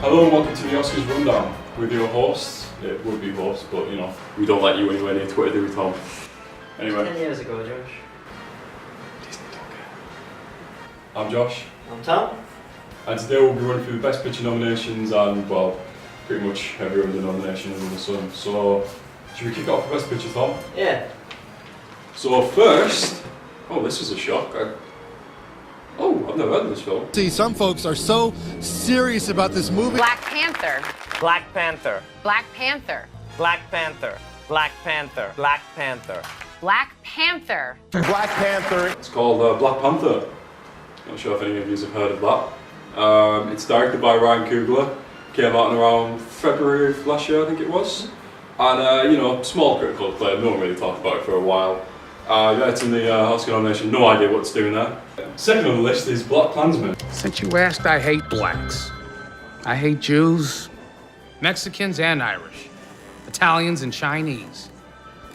Hello and welcome to the Oscars Rundown with your hosts. It would be hosts, but you know, we don't let you anywhere near Twitter, do we, Tom? Anyway. 10 years ago, Josh. Disney don't care. I'm Josh. I'm Tom. And today we'll be running through the Best Picture nominations and, well, pretty much every other nomination under the sun. So, should we kick off with Best Picture, Tom? Yeah. So first, oh, this was a shock. I've never heard of this film. See, some folks are so serious about this movie. Black Panther. Black Panther. Black Panther. Black Panther. Black Panther. Black Panther. Black Panther. Black Panther. It's called Black Panther. Not sure if any of you have heard of that. It's directed by Ryan Coogler. Came out in around February of last year, I think it was. And, you know, small critical acclaim. No one really talked about it for a while. Yeah, it's in the Oscar nomination. No idea what it's doing there. Second on the list is Black Klansman. Since you asked, I hate blacks. I hate Jews, Mexicans and Irish, Italians and Chinese.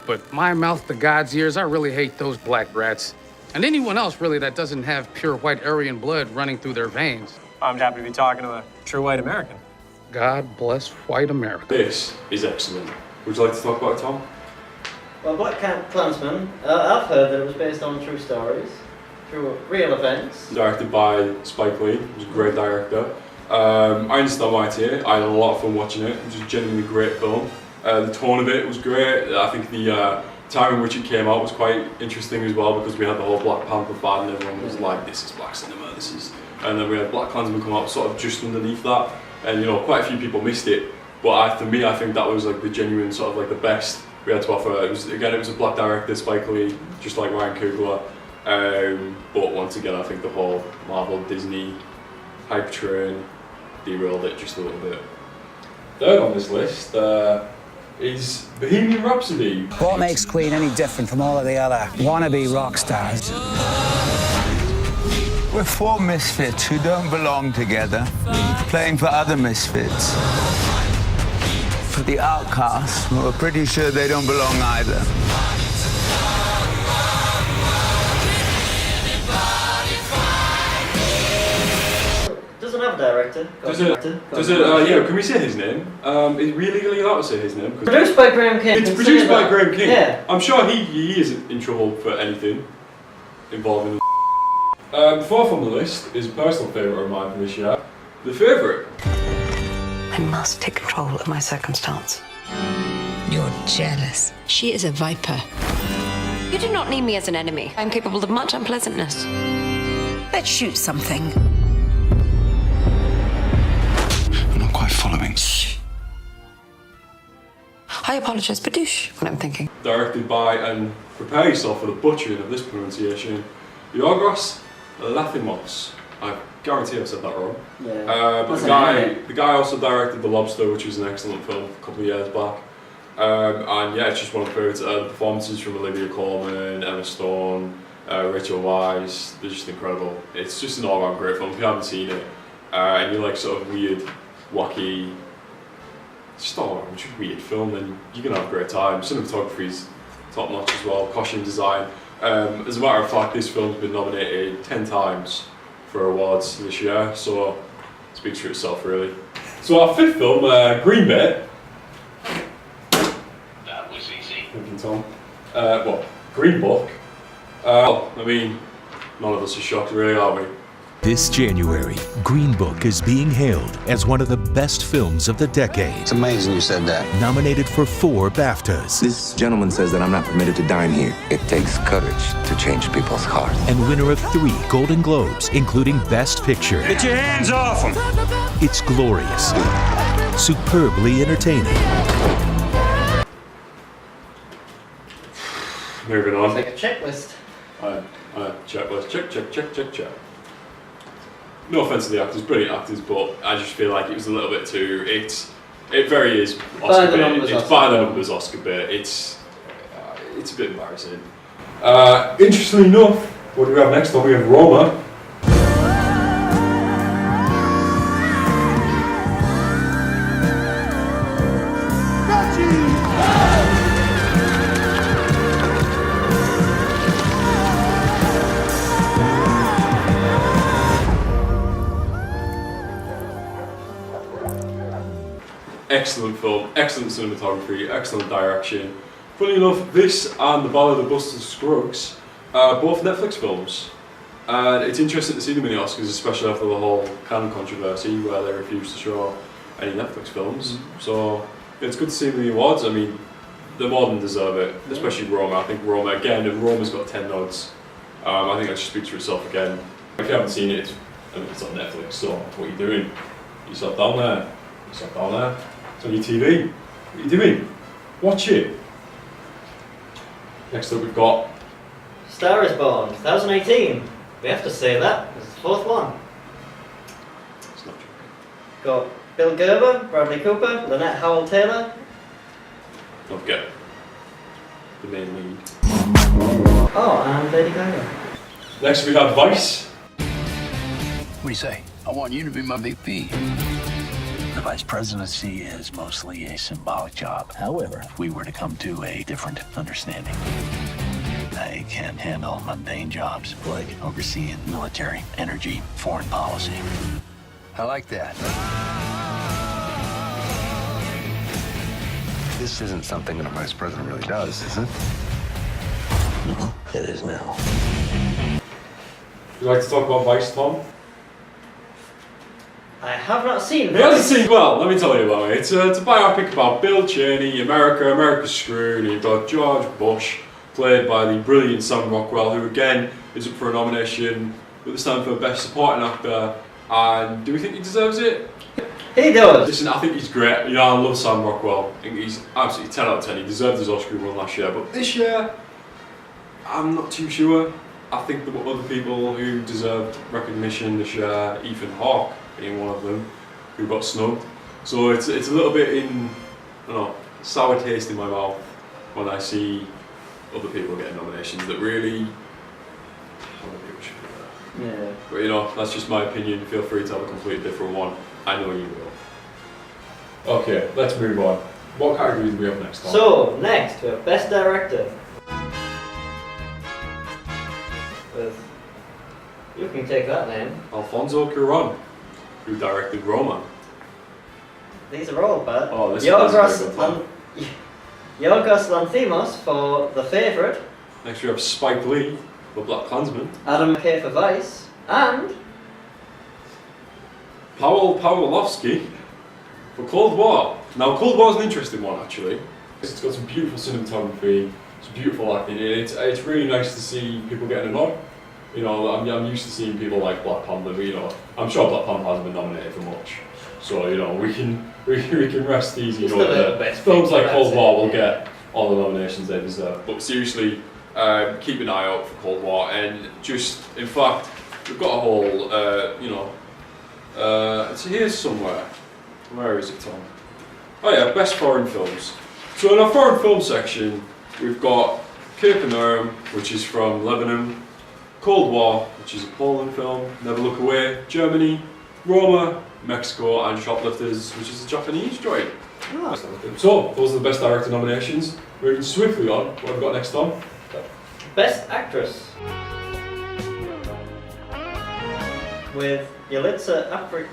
But my mouth to God's ears, I really hate those black rats. And anyone else, really, that doesn't have pure white Aryan blood running through their veins. I'm happy to be talking to a true white American. God bless white America. This is excellent. Would you like to talk about it, Tom? Well, Black Klansman, I've heard that it was based on true stories, true real events. Directed by Spike Lee, who's a great director. I understand why it's here. I had a lot of fun watching it. It was a genuinely great film. The tone of it was great. I think the time in which it came out was quite interesting as well, because we had the whole Black Panther fan and everyone was like, this is black cinema, this is... And then we had Black Klansman come out sort of just underneath that. And you know, quite a few people missed it. But for me, I think that was like the genuine sort of like the best we had to offer. It was a black director, Spike Lee, just like Ryan Coogler. But once again, I think the whole Marvel Disney hype train derailed it just a little bit. Third on this list is Bohemian Rhapsody. What makes Queen any different from all of the other wannabe rock stars? We're four misfits who don't belong together, playing for other misfits. For the outcasts, we're pretty sure they don't belong either. Doesn't have a director. Yeah, can we say his name? Is we legally allowed to say his name? Produced by Graham King. It's produced by Graham King. Yeah. I'm sure he isn't in trouble for anything involving. Fourth on the list is a personal favourite of mine for this year. The Favourite. I must take control of my circumstance. You're jealous. She is a viper. You do not need me as an enemy. I'm capable of much unpleasantness. Let's shoot something. I'm not quite following. I apologize, Badoosh, what I'm thinking. Directed by, and prepare yourself for the butchering of this pronunciation, Yorgos Lanthimos. I guarantee I said that wrong. Yeah. But the guy also directed The Lobster, which was an excellent film a couple of years back. And yeah, it's just one of my favourites. The performances from Olivia Colman, Emma Stone, Rachel Weisz, they're just incredible. It's just an all-round great film. If you haven't seen it, and you like sort of weird, wacky, just all-round just weird film, then you're going to have a great time. Cinematography's top-notch as well, costume design. As a matter of fact, this film's been nominated 10 times for awards this year, so it speaks for itself really. So our fifth film, Green Bay. That was easy. Thank you, Tom. Well, Green Book. I mean, none of us are shocked really, are we? This January, Green Book is being hailed as one of the best films of the decade. It's amazing you said that. Nominated for 4 BAFTAs. This gentleman says that I'm not permitted to dine here. It takes courage to change people's hearts. And winner of 3 Golden Globes, including Best Picture. Get your hands off him! It's glorious, superbly entertaining. Moving on. It's like a checklist. Checklist. Check. No offense to the actors, brilliant actors, but I just feel like it was a little bit too. It very is Oscar bait. It's by the numbers Oscar bait. It's a bit embarrassing. Interestingly enough, what do we have next on? We have Roma. excellent film, excellent cinematography, excellent direction. Funny enough, this and The Ballad of Buster Scruggs are both Netflix films. And it's interesting to see them in the Oscars, especially after the whole Cannes controversy where they refused to show any Netflix films. So it's good to see them in the awards. I mean, they more than deserve it, especially Roma. I think Roma, again, and Roma's got 10 nods. I think that just speaks for itself again. If you haven't seen it, it's on Netflix, so what are you doing? You sat down there. You sat down there. It's on your TV. What are you doing? Watch it. Next up we've got Star is Born, 2018. We have to say that. It's the fourth one. It's not true. Got Bill Gerber, Bradley Cooper, Lynette Howell-Taylor. Don't forget the main lead. Oh, and Lady Gaga. Next we have Vice. What do you say? I want you to be my VP. The vice presidency is mostly a symbolic job. However, if we were to come to a different understanding, I can handle mundane jobs like overseeing military, energy, foreign policy. I like that. This isn't something that a vice president really does, is it? No, it is now. Would you like to talk about Vice, Tom? I have not seen It hasn't seen well, let me tell you about it. It's a biopic about Bill Cheney, America's screwed, and you've got George Bush, played by the brilliant Sam Rockwell, who again is up for a nomination with the stand for Best Supporting Actor. And do we think he deserves it? He does. Listen, I think he's great. You know, I love Sam Rockwell. I think he's absolutely 10 out of 10. He deserved his Oscar run last year, but this year, I'm not too sure. I think there were other people who deserved recognition this year, Ethan Hawke being one of them, who got snubbed. So it's a little bit in, I don't know, sour taste in my mouth when I see other people getting nominations that really, other people should be there. Yeah. But you know, that's just my opinion. Feel free to have a completely different one. I know you will. Okay, let's move on. What categories do we have next time? So, next we have Best Director. With, you can take that name. Alfonso Cuarón, who directed Roma. These are all bad. Oh, this Yorgos Lanthimos for The Favourite. Next we have Spike Lee for Black Klansman. Adam McKay for Vice. And Paweł Pawłowski for Cold War. Now, Cold War is an interesting one actually. It's got some beautiful cinematography, some beautiful acting in it. It's really nice to see people getting a nod. You know, I'm used to seeing people like Black Panther, but you know, I'm sure Black Panther hasn't been nominated for much. So you know, we can rest easy. You know, that films like Cold War will get all the nominations they deserve. But seriously, keep an eye out for Cold War, and just in fact, we've got a whole, it's here somewhere. Where is it, Tom? Oh yeah, Best Foreign Films. So in our foreign film section, we've got Capernaum, which is from Lebanon, Cold War, which is a Poland film, Never Look Away, Germany, Roma, Mexico, and Shoplifters, which is a Japanese joint. Oh. So, those are the Best Director nominations. Moving swiftly on, what have we got next, Tom? Best Actress. With Yalitza Aparicio?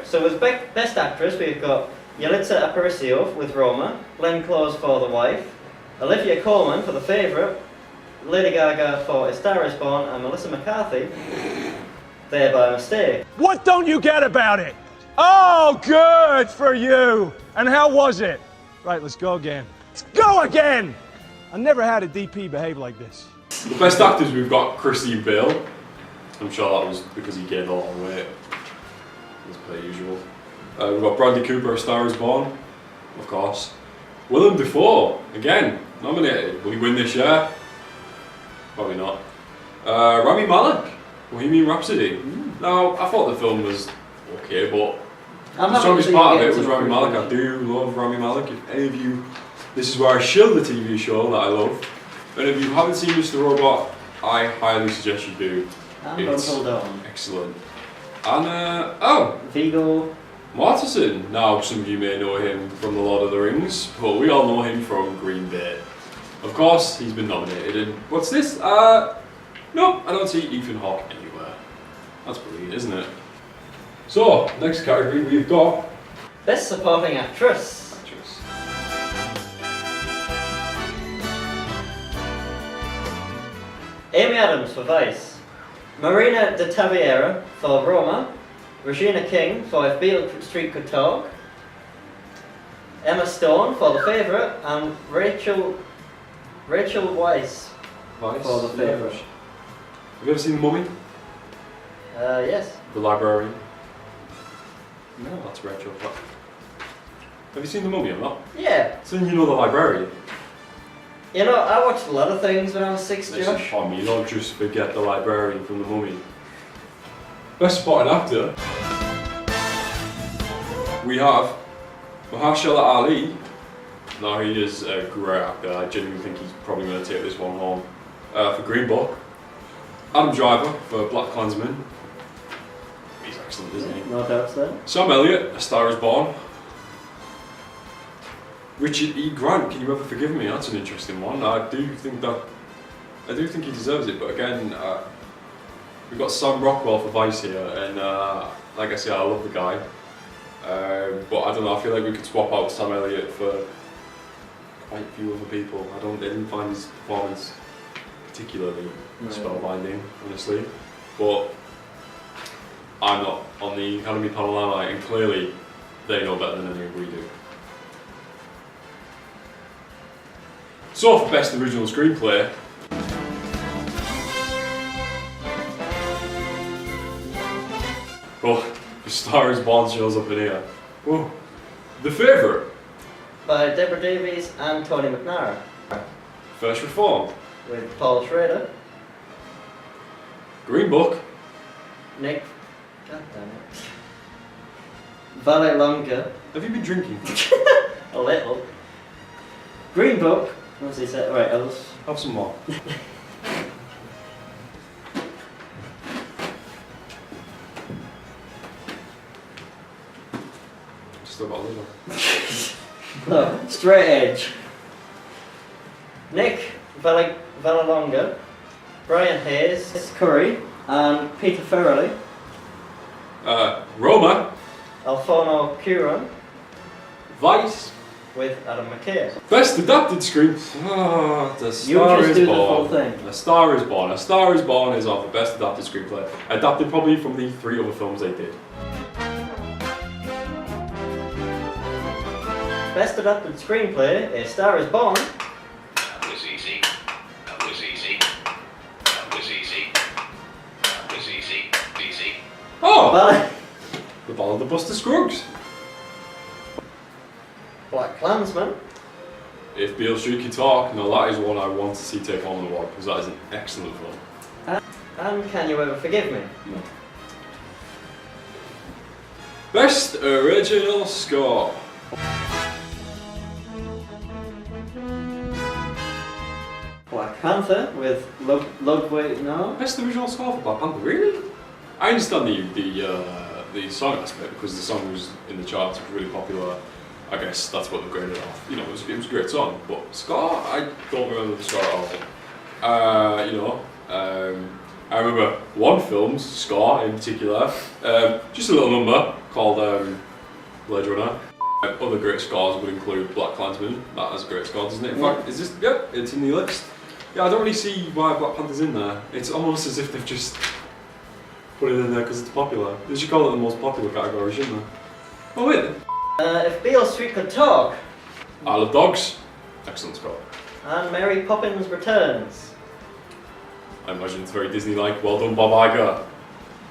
So with Best Actress, we've got Yalitza Aparicio with Roma, Glenn Close for The Wife, Olivia Colman for The Favourite, Lady Gaga for A Star Is Born, and Melissa McCarthy there by mistake. What don't you get about it? Oh, good for you. And how was it? Right, let's go again. Let's go again! I never had a DP behave like this. The Best Actors, we've got Christian Bale. I'm sure that was because he gained a lot of weight, as per usual. We've got Bradley Cooper, A Star Is Born, of course. Willem Dafoe, again, nominated. Will he win this year? Probably not. Rami Malek, Bohemian Rhapsody. Now, I thought the film was okay, but the strongest part of it was Rami Malek. I do love Rami Malek. If any of you, this is where I shill the TV show that I love. And if you haven't seen Mr. Robot, I highly suggest you do. It's excellent. And, Viggo Mortensen. Now, some of you may know him from The Lord of the Rings, but we all know him from Green Bay. Of course, he's been nominated. And what's this? Nope, I don't see Ethan Hawke anywhere. That's brilliant, isn't it? So, next category we've got Best Supporting Actress. Amy Adams for Vice, Marina de Tavira for Roma, Regina King for If Beale Street Could Talk, Emma Stone for The Favourite, and Rachel Weisz for The Favourite. Have you ever seen The Mummy? Yes. The Librarian? No, that's Rachel. Have you seen The Mummy or not? Yeah. So you know The Librarian? You know, I watched a lot of things when I was 6, Listen, Josh. Tommy, you don't just forget The Librarian from The Mummy. Best supporting actor. We have Mahershala Ali. Now he is a great actor. I genuinely think he's probably going to take this one home. For Green Book. Adam Driver for Black Klansman. He's excellent, isn't he? No doubts there. Sam Elliott, A Star Is Born. Richard E. Grant, Can You Ever Forgive Me? That's an interesting one. I do think he deserves it, but again, we've got Sam Rockwell for Vice here, and like I say, I love the guy. But I don't know, I feel like we could swap out Sam Elliott for quite a few other people. I didn't find his performance particularly spellbinding, honestly. But I'm not on the Academy panel, am I? And clearly, they know better than anything we do. So for Best Original Screenplay, oh, The Star Is Born shows up in here. Oh, The Favourite. By Deborah Davies and Tony McNara. First Reformed. With Paul Schrader. Green Book. Nick. God damn it. Valet Longa. Have you been drinking? A little. Green Book. What's he said? Alright, Ellis. Have some more. Still got a liver. No, Straight Edge. Nick Vallelonga, Brian Hayes, Curry, and Peter Farrelly. Roma. Alfonso Cuarón. Vice. With Adam McKay. Best Adapted Screen. Oh, The Star Is Born. A Star Is Born. A Star Is Born is off the Best Adapted Screenplay. Adapted probably from the 3 other films they did. Best Adapted Screenplay, A Star Is Born. That was easy. That was easy. That was easy. That was easy. Easy. Oh! The Ballad of Buster Scruggs. Black Klansman. If Beale Street Could Talk, no, that is one I want to see take home an award because that is an excellent film. And Can You Ever Forgive Me? No. Best Original Score. Black Panther with Ludwig, no? Best Original Score for Black Panther, really? I understand the song aspect because the song was in the charts, it was really popular. I guess that's what they graded off. You know, it was a great song, but score, I don't remember the score at all. I remember one film's score in particular, just a little number called Blade Runner. Other great scores would include Black Klansman. That has a great score, doesn't it? In fact, is this? Yep, it's in the list. Yeah, I don't really see why Black Panther's in there. It's almost as if they've just put it in there because it's popular. They should call it the most popular category, shouldn't they? Oh wait. If Beale Street Could Talk. Isle of Dogs. Excellent score. And Mary Poppins Returns. I imagine it's very Disney-like. Well done, Bob Iger.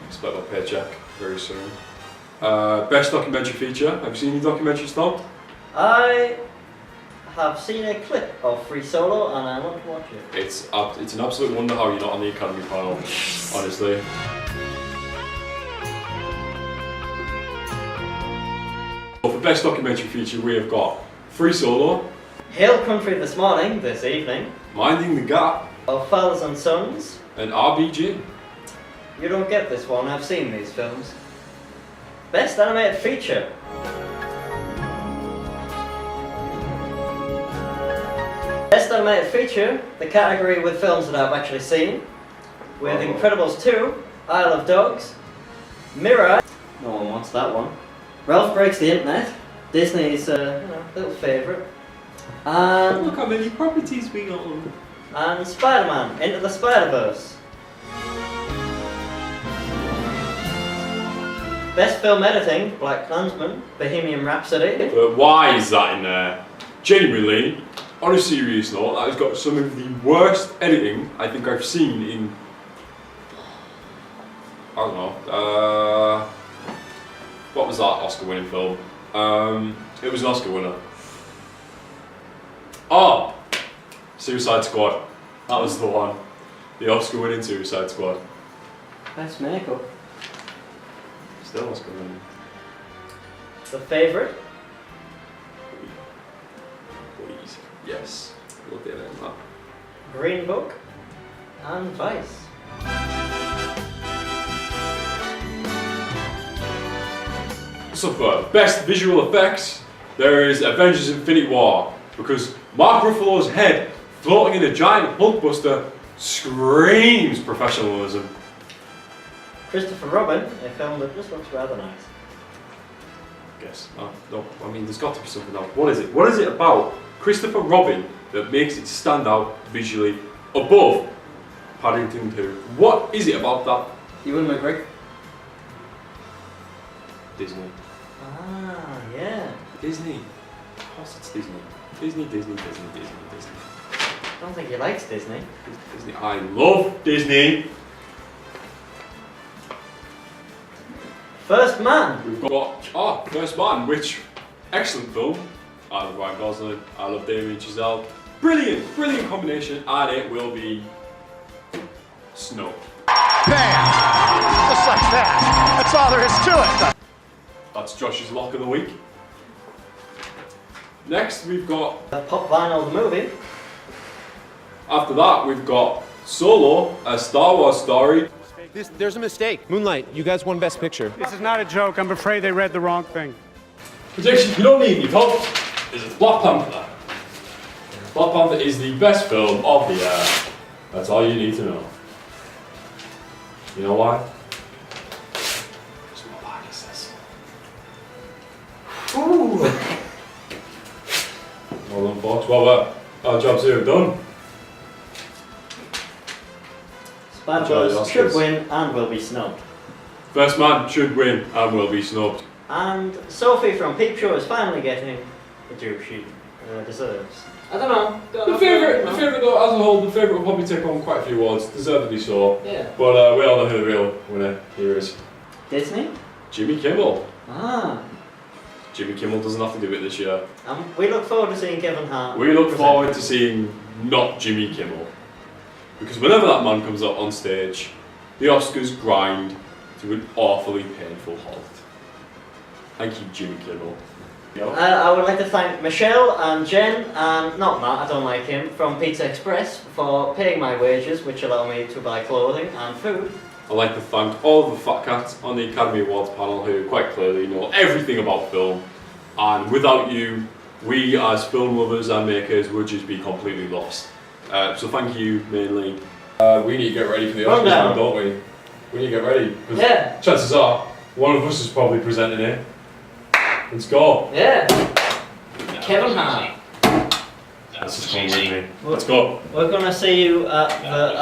Expect my paycheck very soon. Best documentary feature. Have you seen any documentaries, Tom? I have seen a clip of Free Solo and I want to watch it. It's an absolute wonder how you're not on the Academy panel, honestly. For best documentary feature, we have got Free Solo, Hail Country This Morning, this evening, Minding the Gap, of Fathers and Sons, and RBG. You don't get this one, I've seen these films. Best Animated Feature. Best Animated Feature, the category with films that I've actually seen. with Incredibles 2, Isle of Dogs, Mirror, no one wants that one, Ralph Breaks the Internet, Disney's little favourite, and look how many properties we got on. And Spider-Man, Into the Spider-Verse. Best film editing, Black Klansman, Bohemian Rhapsody. But why is that in there? Genuinely, on a serious note, that has got some of the worst editing I think I've seen in, I don't know, what was that Oscar winning film? It was an Oscar winner. Oh! Suicide Squad. That was the one. The Oscar winning Suicide Squad. Best makeup. Still Oscar winning. The favourite. Please. Yes. Look at it. That. Green Book. And Vice. So for best visual effects, there is Avengers Infinity War. Because Mark Ruffalo's head floating in a giant Hulkbuster screams professionalism. Christopher Robin, a film that just looks rather nice. Yes. No, I mean, there's got to be something else. What is it? What is it about Christopher Robin that makes it stand out visually above Paddington 2? What is it about that? Ewan McGregor. Disney. Ah, yeah. Disney. Of course it's Disney. Disney. I don't think he likes Disney. Disney. I love Disney. First Man. We've got First Man, which excellent film. I love Ryan Gosling. I love Damien Chazelle. Brilliant combination, and it will be snubbed. Bam! Just like that. That's all there is to it. That's Josh's lock of the week. Next, we've got Pop Vinyl the movie. After that, we've got Solo, a Star Wars story. There's a mistake. Moonlight, you guys won Best Picture. This is not a joke. I'm afraid they read the wrong thing. Prediction you don't need any folks is Black Panther. Black Panther is the best film of the year. That's all you need to know. You know why? It's my bag is this. Ooh. Well done, folks. Well, our job's here done. Spider-Verse should win and will be snubbed. First Man should win and will be snubbed. And Sophie from Peep Show is finally getting the due she deserves. I don't know. The favourite though, as a whole, the favourite will probably take on quite a few awards, deservedly so. Yeah. But we all know who the real winner here is. Disney? Jimmy Kimmel. Ah. Jimmy Kimmel doesn't have to do it this year. We look forward to seeing Kevin Hart. We look forward to seeing not Jimmy Kimmel. Because whenever that man comes up on stage, the Oscars grind to an awfully painful halt. Thank you, Jimmy Kimmel. I would like to thank Michelle and Jen, and not Matt, I don't like him, from Pizza Express for paying my wages, which allow me to buy clothing and food. I'd like to thank all the fat cats on the Academy Awards panel who quite clearly know everything about film. And without you, we as film lovers and makers would just be completely lost. So thank you mainly. We need to get ready for the Oscars now, don't we? We need to get ready. Yeah. Chances are, one of us is probably presenting it. Let's go. Yeah. Kevin Hart. Let's go. We're gonna see you at the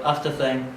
after thing.